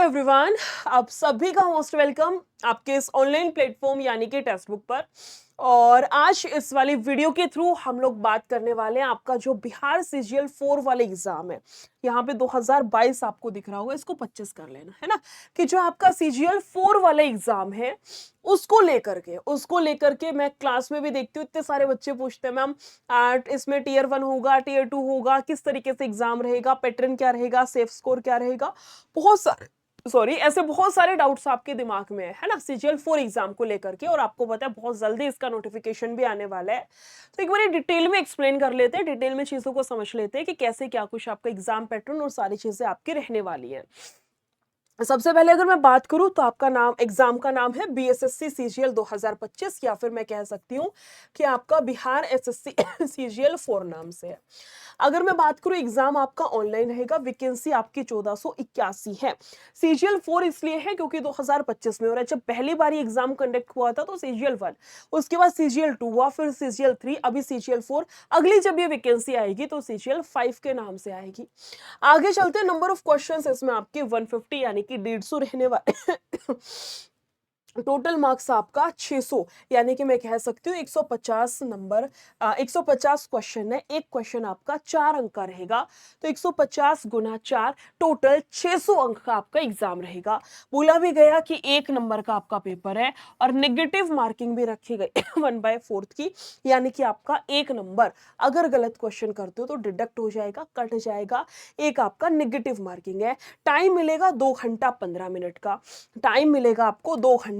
Everyone, आप सभी का मोस्ट वेलकम आपके इस ऑनलाइन प्लेटफॉर्म यानी कि टेक्स्ट बुक पर। और आज इस वाली वीडियो के थ्रू हम लोग बात करने वाले हैं आपका जो बिहार सीजीएल 4 वाले एग्जाम है। यहाँ पे 2022 आपको दिख रहा होगा, इसको 25 कर लेना है ना, कि जो आपका सीजीएल 4 वाला एग्जाम है उसको लेकर के मैं क्लास में भी देखती हूँ, इतने सारे बच्चे पूछते हैं मैम इसमें टीयर 1 होगा, टीयर 2 होगा, किस तरीके से एग्जाम रहेगा, पैटर्न क्या रहेगा, सेफ स्कोर क्या रहेगा। बहुत सारे ऐसे बहुत सारे डाउट्स आपके दिमाग में है ना सीजीएल 4 एग्जाम को लेकर के। और आपको पता है बहुत जल्दी इसका नोटिफिकेशन भी आने वाला है, तो एक बार डिटेल में एक्सप्लेन कर लेते हैं, डिटेल में चीजों को समझ लेते हैं कि कैसे क्या कुछ आपका एग्जाम पैटर्न और सारी चीजें आपकी रहने वाली है। सबसे पहले अगर मैं बात करूं तो आपका नाम एग्जाम का नाम है बीएसएससी सीजीएल 2025, या फिर मैं कह सकती हूं कि आपका बिहार एसएससी सीजीएल 4 नाम से है। अगर मैं बात करूं एग्जाम आपका ऑनलाइन रहेगा, वैकेंसी आपकी 1481 है। सीजीएल 4 इसलिए है क्योंकि 2025 में हो रहा है। जब पहली बार एग्जाम कंडक्ट हुआ था तो सीजीएल 1, उसके बाद सीजीएल 2 हुआ, फिर सीजीएल 3, अभी सीजीएल 4। अगली जब ये वैकेंसी आएगी तो सीजीएल 5 के नाम से आएगी। आगे चलते हैं, नंबर ऑफ क्वेश्चंस इसमें आपके 150 यानी कि 150 रहने वाले। टोटल मार्क्स आपका 600 यानी कि मैं कह सकती हूँ 150 नंबर, 150 क्वेश्चन है, एक क्वेश्चन आपका 4 अंक का रहेगा, तो 150 गुना 4 टोटल 600 अंक का आपका एग्जाम रहेगा। बोला भी गया कि 1 नंबर का आपका पेपर है और नेगेटिव मार्किंग भी रखी गई 1/4 की, यानी कि आपका 1 नंबर अगर गलत क्वेश्चन करते हो तो डिडक्ट हो जाएगा, कट जाएगा, एक आपका नेगेटिव मार्किंग है। टाइम मिलेगा 2 घंटा 15 मिनट का, टाइम मिलेगा आपको 2 घंटा,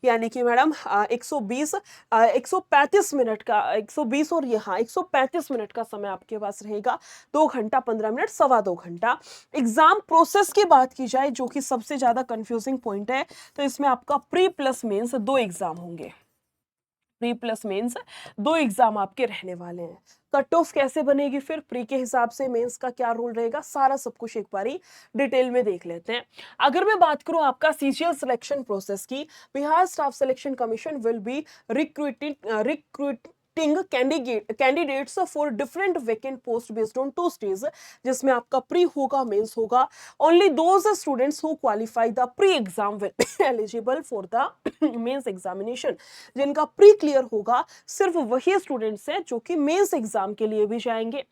यानी कि मैडम 120 135 मिनट का, 120 और यहाँ 135 मिनट का समय आपके पास रहेगा। 2 घंटा 15 मिनट, सवा 2 घंटा। एग्जाम प्रोसेस की बात की जाए जो कि सबसे ज्यादा कंफ्यूजिंग पॉइंट है, तो इसमें आपका प्री प्लस मेंस 2 एग्जाम होंगे। प्री प्लस मेंस 2 एग्जाम आपके रहने वाले हैं। कट ऑफ कैसे बनेगी, फिर प्री के हिसाब से मेंस का क्या रूल रहेगा, सारा सब कुछ एक बारी डिटेल में देख लेते हैं। अगर मैं बात करूं आपका सीजीएल सिलेक्शन प्रोसेस की, Bihar staff selection commission will be recruiting candidates for different vacant post based on 2 stage, जिसमें आपका प्री होगा, मेंस होगा। Only those students who qualify the pre exam will be eligible for the mains examination. जिनका pre clear होगा सिर्फ वही students हैं जो कि मेंस एग्जाम के लिए भी जाएंगे।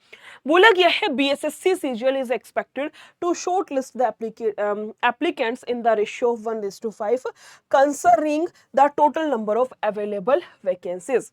बोला गया है BSSC CGL is expected to short list the applicants in the ratio of 1:5 considering the total number of available vacancies।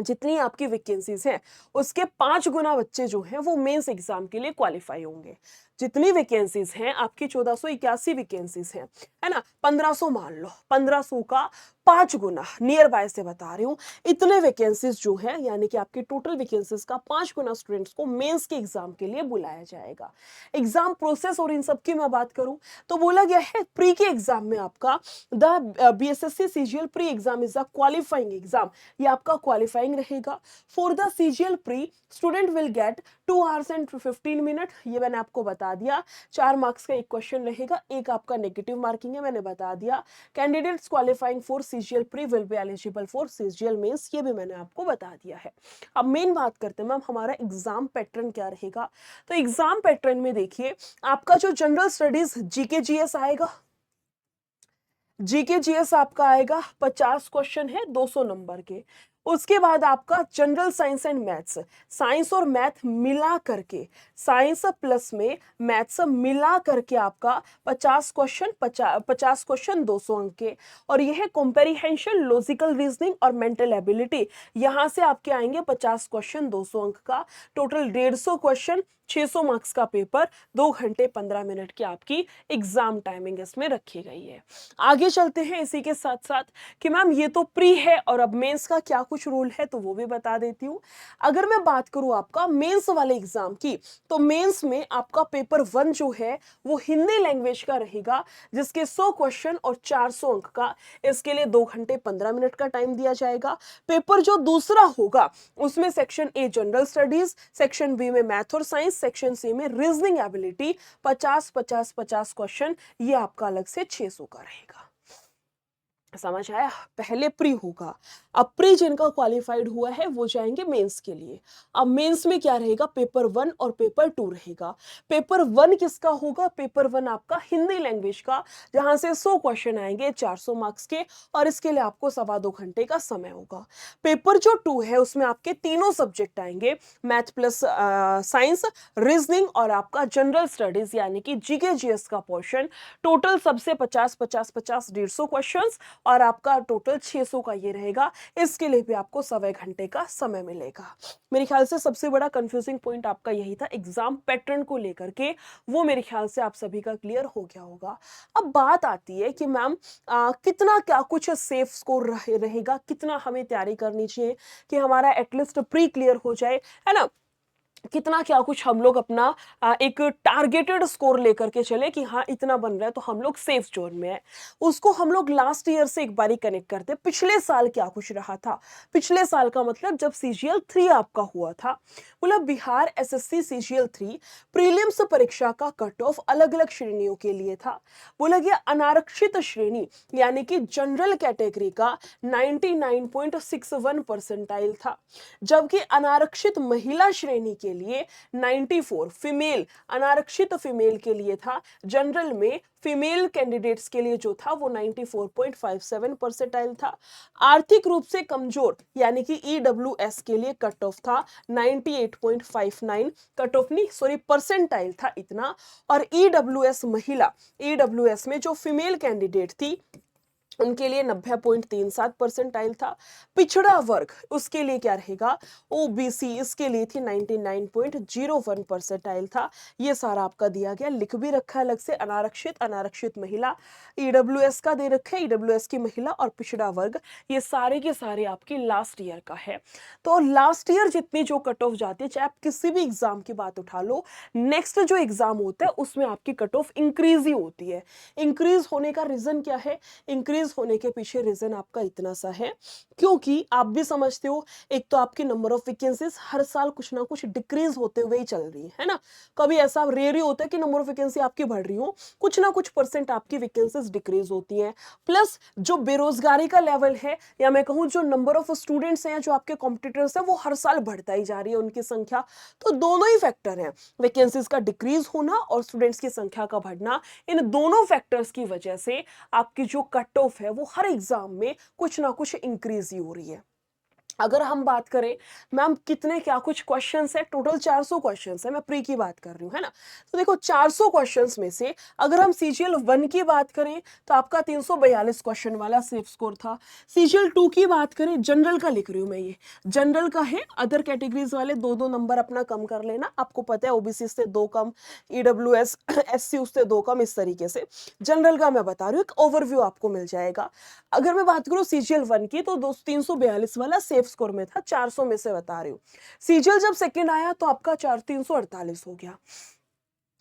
जितनी आपकी वैकेंसीज हैं उसके 5 गुना बच्चे जो हैं वो मेंस एग्जाम के लिए क्वालिफाई होंगे। जितनी वैकेंसीज हैं आपकी 1481 वैकेंसीज हैं, है ना, 1500 मान लो, 1500 का 5 गुना, नियर बाय से बता रही हूँ, इतने वैकेंसीज जो हैं यानी कि आपकी टोटल वैकेंसीज का 5 गुना स्टूडेंट्स को मेंस के एग्जाम के लिए बुलाया जाएगा। एग्जाम प्रोसेस और इन सब की मैं बात करूं तो बोला गया है प्री के एग्जाम में आपका the BSSC CGL pre exam is the qualifying exam, ये आपका क्वालिफाइंग रहेगा। For the CGL pre student will get 2 hours and 15 minute, ये मैंने आपको बता दिया। 4 मार्क्स का एक क्वेश्चन रहेगा, एक आपका नेगेटिव मार्किंग है, मैंने बता दिया। Candidates qualifying for CGL pre will be eligible for CGL mains, ये भी मैंने आपको बता दिया है। अब मेन बात करते हैं मैम हमारा एग्जाम पैटर्न क्या रहेगा। तो एग्जाम पैटर्न में देखिए आपका जो जनरल स्टडीज जीके जीएस आएगा, जीके जीएस आपका आएगा 50 क्वेश्चन है 200 नंबर के। उसके बाद आपका general science and maths, science और मैथ मिला करके, साइंस प्लस में मैथ्स मिला करके आपका 50 क्वेश्चन, 50 क्वेश्चन 200 अंक के। और यह है कॉम्प्रिहेंशन, लॉजिकल रीजनिंग और मेंटल एबिलिटी, यहां से आपके आएंगे 50 क्वेश्चन 200 अंक का, टोटल 150 क्वेश्चन, 600 मार्क्स का पेपर, 2 घंटे 15 मिनट की आपकी एग्जाम टाइमिंग इसमें रखी गई है। आगे चलते हैं इसी के साथ साथ कि मैम ये तो प्री है और अब मेंस का क्या कुछ रूल है तो वो भी बता देती हूँ। अगर मैं बात करूँ आपका मेंस वाले एग्जाम की, तो मेंस में आपका पेपर 1 जो है वो हिंदी लैंग्वेज का रहेगा, जिसके 100 क्वेश्चन और 400 अंक का, इसके लिए 2 घंटे 15 मिनट का टाइम दिया जाएगा। पेपर जो दूसरा होगा उसमें section A general studies, section B में मैथ और साइंस, सेक्शन सी में रीजनिंग एबिलिटी, 50 50 50 क्वेश्चन, ये आपका अलग से 600 का रहेगा। समझ आया? पहले प्री होगा, अब प्री जिनका क्वालिफाइड हुआ है वो जाएंगे मेंस के लिए। अब मेंस में क्या रहेगा, पेपर 1 और पेपर 2 रहेगा। पेपर 1 किसका होगा, पेपर 1 आपका हिंदी लैंग्वेज का, जहां से 100 क्वेश्चन आएंगे 400 मार्क्स के, और इसके लिए आपको 2.25 घंटे का समय होगा। पेपर जो 2 है उसमें आपके तीनों सब्जेक्ट आएंगे, मैथ प्लस साइंस, रीजनिंग और आपका जनरल स्टडीज यानी कि जीके जीएस का पोर्शन। टोटल सबसे 50 50 50 150 क्वेश्चन, और आपका टोटल 600 का ये रहेगा। इसके लिए भी आपको 1.25 घंटे का समय मिलेगा। मेरे ख्याल से सबसे बड़ा कंफ्यूजिंग पॉइंट आपका यही था एग्जाम पैटर्न को लेकर के, वो मेरे ख्याल से आप सभी का क्लियर हो गया होगा। अब बात आती है कि मैम कितना क्या कुछ सेफ स्कोर रहेगा, कितना हमें तैयारी करनी चाहिए कि हमारा एटलीस्ट प्री क्लियर हो जाए, है ना, कितना क्या कुछ हम लोग अपना एक टारगेटेड स्कोर लेकर के चले कि हाँ इतना बन रहा है तो हम लोग सेफ जोन में है। उसको हम लोग लास्ट ईयर से एक बारी कनेक्ट करते हैं, पिछले साल क्या कुछ रहा था। पिछले साल का मतलब जब सीजीएल 3 आपका हुआ था, बोला बिहार एसएससी सीजीएल 3 प्रीलिम्स परीक्षा का कट ऑफ अलग अलग श्रेणियों के लिए था। बोला गया अनारक्षित श्रेणी यानी कि जनरल कैटेगरी का 99.61 परसेंटाइल था, जबकि अनारक्षित महिला श्रेणी के लिए 94 फीमेल, अनारक्षित फीमेल के लिए था। जनरल में फीमेल कैंडिडेट्स के लिए जो था वो 94.57 परसेंटाइल था। आर्थिक रूप से कमजोर यानी कि ईडब्ल्यूएस के लिए कट ऑफ था 98.59, कट ऑफ नहीं सॉरी परसेंटाइल था इतना। और ईडब्ल्यूएस महिला, ईडब्ल्यूएस में जो फीमेल कैंडिडेट थी उनके लिए 90.37 परसेंटाइल था। पिछड़ा वर्ग उसके लिए क्या रहेगा, ओबीसी, इसके लिए थी 99.01 परसेंटाइल था। ये सारा आपका दिया गया, लिख भी रखा है अलग से, अनारक्षित, अनारक्षित महिला, ईडब्ल्यूएस का दे रखा है, ईडब्ल्यूएस की महिला और पिछड़ा वर्ग, ये सारे के सारे आपके लास्ट ईयर का है। तो लास्ट ईयर जितनी जो कट ऑफ जाती है, चाहे आप किसी भी एग्जाम की बात उठा लो, नेक्स्ट जो एग्जाम होता है उसमें आपकी कट ऑफ इंक्रीज ही होती है। इंक्रीज होने का रीजन क्या है, इंक्रीज होने के पीछे रीजन आपका इतना सा है, क्योंकि आप भी समझते हो, एक तो आपकी नंबर ऑफ वैकेंसीज हर साल कुछ ना कुछ डिक्रीज होते हुए ही चल रही है ना। कभी ऐसा रेयर ही होता है कि नंबर ऑफ वैकेंसी आपकी बढ़ रही हो, कुछ ना कुछ परसेंट आपकी वैकेंसीज डिक्रीज होती हैं। प्लस जो बेरोजगारी का लेवल है, या मैं कहूँ जो नंबर ऑफ स्टूडेंट्स हैं, जो आपके कॉम्पिटिटर्स हैं, वो हर साल बढ़ता ही जा रही है उनकी संख्या। तो दोनों ही फैक्टर हैं, वैकेंसीज का डिक्रीज होना और स्टूडेंट्स की संख्या का बढ़ना, इन दोनों फैक्टर्स की वजह से आपकी जो कट ऑफ है वो हर एग्जाम में कुछ ना कुछ इंक्रीज ही हो रही है। अगर हम बात करें मैम कितने क्या कुछ क्वेश्चंस है, टोटल 400 क्वेश्चंस है, मैं प्री की बात कर रही हूँ, है ना। तो देखो 400 क्वेश्चंस में से अगर हम सीजीएल 1 की बात करें तो आपका 342 क्वेश्चन वाला सेफ स्कोर था। सीजीएल 2 की बात करें, जनरल का लिख रही हूँ मैं, ये जनरल का है, अदर कैटेगरीज वाले 2-2 नंबर अपना कम कर लेना, आपको पता है ओबीसी से 2 कम, ईडब्ल्यूएस एससी उससे 2 कम, इस तरीके से जनरल का मैं बता रही हूँ, एक ओवरव्यू आपको मिल जाएगा। अगर मैं बात करूं सीजीएल 1 की तो 342 वाला सेफ स्कोर में था, 400 में से बता रही हूँ। सीजीएल जब सेकंड आया तो आपका 348 हो गया।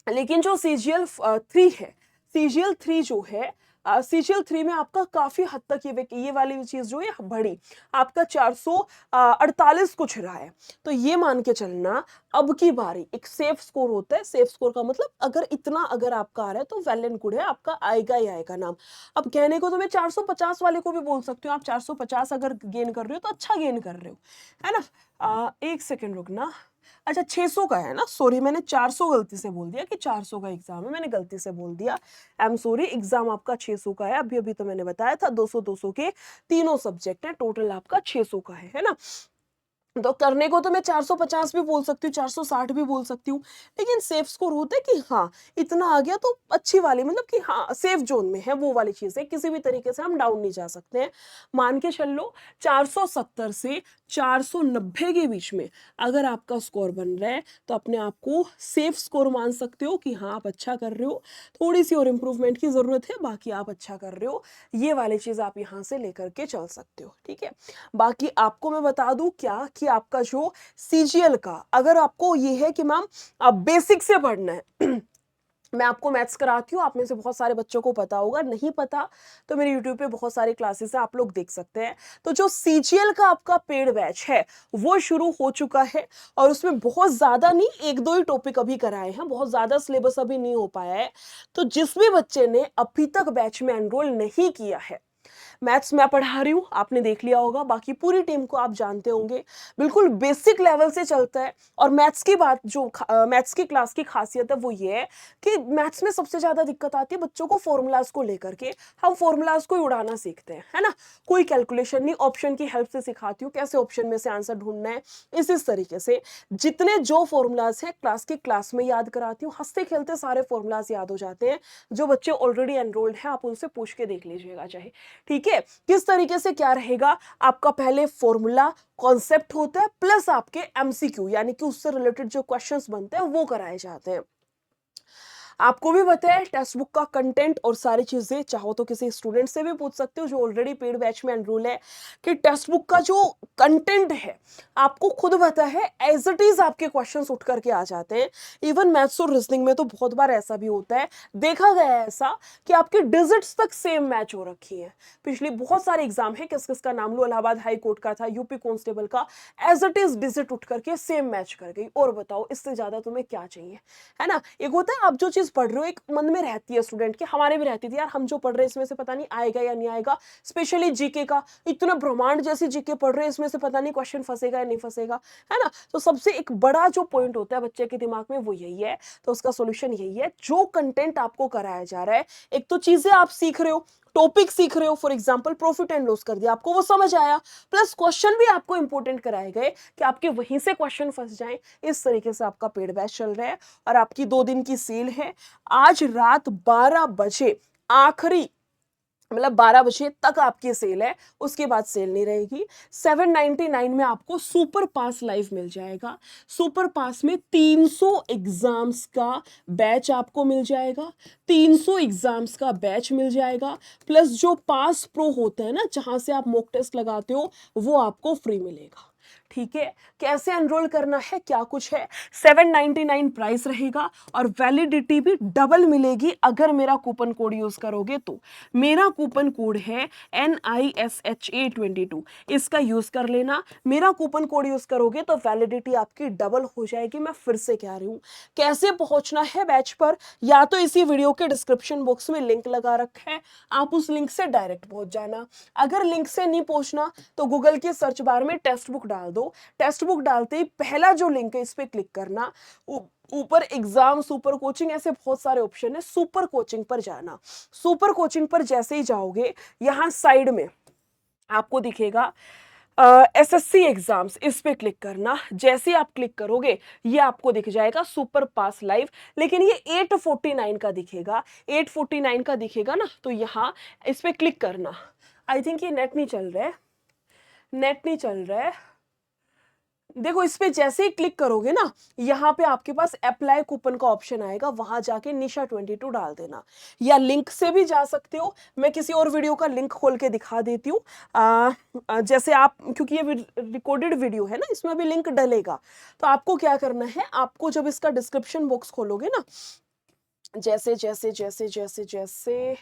लेकिन जो सीजीएल 3 है, सीजीएल 3 जो है, सीजीएल 3 में आपका काफी हद तक ये वाली चीज जो है बढ़ी, आपका 448 कुछ रहा है। तो ये मान के चलना अब की बारी एक सेफ स्कोर होता है, सेफ स्कोर का मतलब अगर इतना अगर आपका आ रहा है तो वेल एंड गुड है, आपका आएगा ही आएगा नाम। अब कहने को तो मैं 450 वाले को भी बोल सकती हूँ, आप 450 अगर गेन कर रहे हो तो अच्छा गेन कर रहे हो, है ना। एक सेकेंड रुकना, अच्छा 600 का है ना, सॉरी मैंने 400 गलती से बोल दिया कि 400 का एग्जाम है, मैंने गलती से बोल दिया, आई एम सॉरी। एग्जाम आपका 600 का है, अभी अभी तो मैंने बताया था 200 200 के तीनों सब्जेक्ट हैं, टोटल आपका 600 का है ना। तो करने को तो मैं 450 भी बोल सकती हूँ, 460 भी बोल सकती हूँ, लेकिन सेफ स्कोर होता है कि हाँ इतना आ गया तो अच्छी वाली, मतलब कि हाँ सेफ जोन में है, वो वाली चीज है, किसी भी तरीके से हम डाउन नहीं जा सकते हैं। मान के चल लो 470 से 490 के बीच में अगर आपका स्कोर बन रहा है तो अपने आप को सेफ स्कोर मान सकते हो कि हाँ आप अच्छा कर रहे हो, थोड़ी सी और इम्प्रूवमेंट की जरूरत है, बाकी आप अच्छा कर रहे हो, ये वाली चीज आप यहाँ से लेकर के चल सकते हो, ठीक है। बाकी आपको मैं बता दूं क्या कि आपका जो सीजीएल का, अगर आपको ये है कि मैम आप बेसिक से पढ़ना है मैं आपको मैथ्स कराती हूँ, आप में से बहुत सारे बच्चों को पता होगा, नहीं पता तो मेरे यूट्यूब पे बहुत सारी क्लासेस है, आप लोग देख सकते हैं। तो जो सीजीएल का आपका पेड बैच है वो शुरू हो चुका है, और उसमें बहुत ज्यादा नहीं, 1-2 ही टॉपिक अभी कराए हैं, बहुत ज्यादा सिलेबस अभी नहीं हो पाया है। तो जिस भी बच्चे ने अभी तक बैच में एनरोल नहीं किया है, मैथ्स मैं पढ़ा रही हूँ, आपने देख लिया होगा, बाकी पूरी टीम को आप जानते होंगे, बिल्कुल बेसिक लेवल से चलता है। और मैथ्स की बात जो मैथ्स की क्लास की खासियत है वो ये है कि मैथ्स में सबसे ज्यादा दिक्कत आती है बच्चों को फॉर्मूलाज को लेकर के। हम फॉर्मूलाज को ही उड़ाना सीखते हैं, है ना, कोई कैलकुलेशन नहीं, ऑप्शन की हेल्प से सिखाती हूँ कैसे ऑप्शन में से आंसर ढूंढना है। इस तरीके से जितने जो फॉर्मूलाज है क्लास में याद कराती हूँ, हंसते खेलते सारे फॉर्मूलाज याद हो जाते हैं। जो बच्चे ऑलरेडी एनरोल्ड हैं आप उनसे पूछ के देख लीजिएगा चाहे, ठीक है। किस तरीके से क्या रहेगा, आपका पहले फॉर्मूला कॉन्सेप्ट होता है प्लस आपके एमसीक्यू यानी कि उससे रिलेटेड जो क्वेश्चंस बनते हैं वो कराए जाते हैं। आपको भी पता है टेक्स्ट बुक का कंटेंट और सारी चीजें, चाहो तो किसी स्टूडेंट से भी पूछ सकते हो जो ऑलरेडी पेड बैच में एनरोल है, कि टेक्स्ट बुक का जो कंटेंट है आपको खुद पता है, एज इट इज आपके क्वेश्चंस उठ करके आ जाते हैं। इवन मैथ्स और रीजनिंग में तो बहुत बार ऐसा भी होता है, देखा गया है ऐसा कि आपके डिजिट्स तक सेम मैच हो रखी है। पिछली बहुत सारे एग्जाम है, किस किस का नाम लो, इलाहाबाद हाई कोर्ट का था, यूपी कांस्टेबल का, एज इट इज डिजिट उठ करके सेम मैच कर गई। और बताओ इससे ज्यादा तुम्हें क्या चाहिए, है ना। एक होता है आप जो चीज पढ़ रहे हो, एक मन में रहती है स्टूडेंट के, हमारे भी रहती थी यार, हम जो पढ़ रहे हैं इसमें से पता नहीं आएगा या नहीं आएगा। स्पेशली जीके का, इतना ब्रह्मांड जैसी जीके पढ़ रहे हैं, इसमें से पता नहीं क्वेश्चन फंसेगा या नहीं फंसेगा, है ना। तो सबसे एक बड़ा जो पॉइंट होता है बच्चे के दिमाग में वो यही है। तो उसका सोल्यूशन यही है, जो कंटेंट आपको कराया जा रहा है, एक तो चीजें आप सीख रहे हो, टॉपिक सीख रहे हो, for example profit and loss कर दिया, आपको वो समझ आया, प्लस क्वेश्चन भी आपको इंपॉर्टेंट कराए गए कि आपके वहीं से क्वेश्चन फंस जाएं। इस तरीके से आपका पेड बैच चल रहा है और आपकी 2 दिन की सेल है। आज रात 12 बजे आखिरी, मतलब 12 बजे तक आपकी सेल है, उसके बाद सेल नहीं रहेगी। 799 में आपको सुपर पास लाइव मिल जाएगा। सुपर पास में 300 एग्जाम्स का बैच आपको मिल जाएगा, 300 एग्जाम्स का बैच मिल जाएगा, प्लस जो पास प्रो होता है ना, जहां से आप मॉक टेस्ट लगाते हो, वो आपको फ्री मिलेगा। ठीक है, कैसे एनरोल करना है, क्या कुछ है, 799 प्राइस रहेगा और वैलिडिटी भी डबल मिलेगी अगर मेरा कूपन कोड यूज करोगे तो। मेरा कूपन कोड है NISHA22, इसका यूज कर लेना। मेरा कूपन कोड यूज करोगे तो वैलिडिटी आपकी डबल हो जाएगी। मैं फिर से कह रही हूं, कैसे पहुंचना है बैच पर, या तो इसी वीडियो के डिस्क्रिप्शन बॉक्स में लिंक लगा रखा है, आप उस लिंक से डायरेक्ट पहुंच जाना। अगर लिंक से नहीं पहुंचना तो गूगल के सर्च बार में टेक्स्ट बुक डाल दो, टेक्स्ट बुक डालते ही पहला जो लिंक है इस पे क्लिक करना, ऊपर एग्जाम सुपर कोचिंग ऐसे बहुत सारे ऑप्शन है, सुपर कोचिंग पर जाना। सुपर कोचिंग पर जैसे ही जाओगे, यहां साइड में आपको दिखेगा SSC एग्जाम्स, इस पे क्लिक करना। जैसे ही आप क्लिक करोगे ये आपको दिख जाएगा सुपर पास लाइव, लेकिन ये 849 का दिखेगा, 849 का दिखेगा ना, तो यहां इस पे क्लिक करना। आई थिंक ये नेट नहीं चल रहा है, नेट नहीं चल रहा है, देखो इस पे जैसे ही क्लिक करोगे ना, यहाँ पे आपके पास अप्लाई कूपन का ऑप्शन आएगा, वहां जाके निशा22 डाल देना, या लिंक से भी जा सकते हो। मैं किसी और वीडियो का लिंक खोल के दिखा देती हूँ, जैसे आप, क्योंकि ये रिकॉर्डेड वीडियो है ना, इसमें भी लिंक डलेगा। तो आपको क्या करना है, आपको जब इसका डिस्क्रिप्शन बॉक्स खोलोगे ना, जैसे जैसे जैसे जैसे जैसे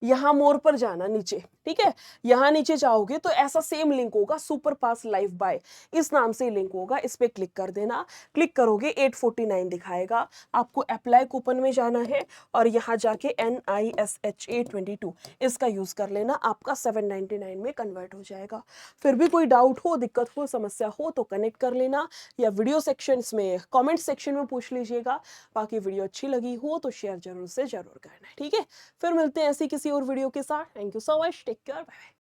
यहां मोर पर जाना नीचे, ठीक है, यहां नीचे जाओगे तो ऐसा सेम लिंक होगा, सुपर पास लाइव बाय, इस नाम से लिंक होगा, इस पे क्लिक कर देना। क्लिक करोगे 849 दिखाएगा, आपको अप्लाई कूपन में जाना है और यहां जाके NISHA22 इसका यूज कर लेना, आपका 799 में कन्वर्ट हो जाएगा। फिर भी कोई डाउट हो, दिक्कत हो, समस्या हो तो कनेक्ट कर लेना, या वीडियो सेक्शन में कॉमेंट सेक्शन में पूछ लीजिएगा। बाकी वीडियो अच्छी लगी हो तो शेयर जरूर से जरूर करना, ठीक है। फिर मिलते हैं ऐसी किसी और वीडियो के साथ। Thank you so much, take care, bye.